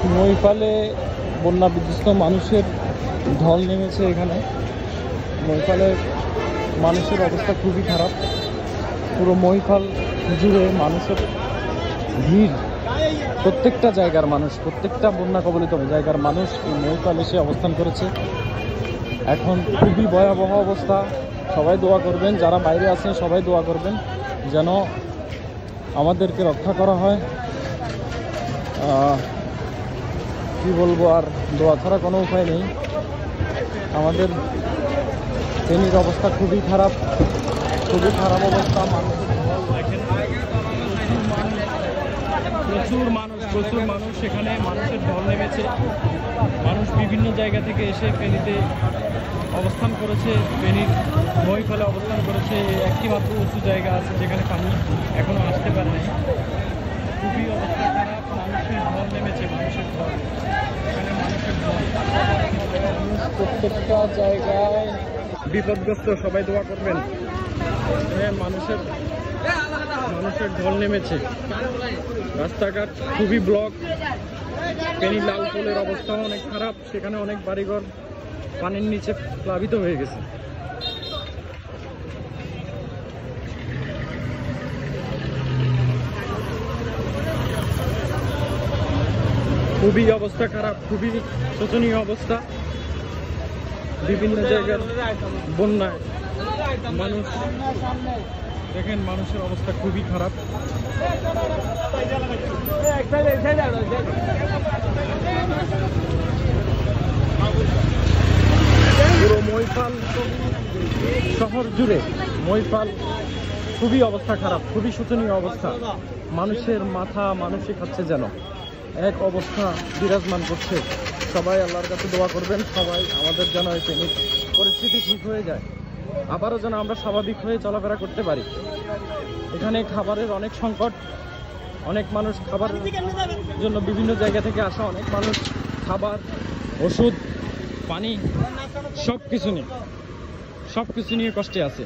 মহিপালে বন্যা বিধ্বস্ত মানুষের ঢল নেমেছে। এখানে মহিপালের মানুষের অবস্থা খুবই খারাপ। পুরো মহিপাল জুড়ে মানুষের ভিড়। প্রত্যেকটা জায়গার মানুষ, প্রত্যেকটা বন্যা কবলিত জায়গার মানুষ এই মহিপাল এসে অবস্থান করেছে। এখন খুবই ভয়াবহ অবস্থা। সবাই দোয়া করবেন, যারা বাইরে আছেন সবাই দোয়া করবেন যেন আমাদেরকে রক্ষা করা হয়। কি বলবো, আর দোয়া ছাড়া কোনো উপায় নেই। আমাদের ফেনীর অবস্থা খুবই খারাপ, খুবই খারাপ অবস্থা। প্রচুর মানুষ সেখানে, মানুষের ঢল নেমেছে। মানুষ বিভিন্ন জায়গা থেকে এসে ফেনীতে অবস্থান করেছে, ফেনীর মহিপালে অবস্থান করেছে। একটি মাত্র উঁচু জায়গা আছে যেখানে পানি এখনো আসতে পারে নাই। খুবই অবস্থা খারাপ, মানুষের ঢল নেমেছে, মানুষের ঢল। এখানে মানুষের ঢল, প্রত্যেকটা জায়গায় বিপদগ্রস্ত। সবাই দোয়া করবেন। মানুষের ঢল নেমেছে, রাস্তাঘাট খুবই ব্লক। ফেনী লালপুলের অবস্থা অনেক খারাপ, সেখানে অনেক বাড়িঘর পানির নিচে প্লাবিত হয়ে গেছে। খুবই অবস্থা খারাপ, খুবই শোচনীয় অবস্থা। বিভিন্ন জায়গার বন্যায় মানুষ, দেখেন মানুষের অবস্থা খুবই খারাপ। পুরো মহিপাল শহর জুড়ে মহিপাল খুবই অবস্থা খারাপ, খুবই শোচনীয় অবস্থা। মানুষের মাথা মানুষই খাচ্ছে, যেন এক অবস্থা বিরাজমান করছে। সবাই আল্লাহর কাছে দোয়া করবেন, সবাই আমাদের যেন এই ফেনীর পরিস্থিতি ঠিক হয়ে যায়, আবারও যেন আমরা স্বাভাবিক হয়ে চলাফেরা করতে পারি। এখানে খাবারের অনেক সংকট, অনেক মানুষ খাবারের জন্য বিভিন্ন জায়গা থেকে আসা অনেক মানুষ খাবার, ওষুধ, পানি সব কিছু নিয়ে কষ্টে আছে।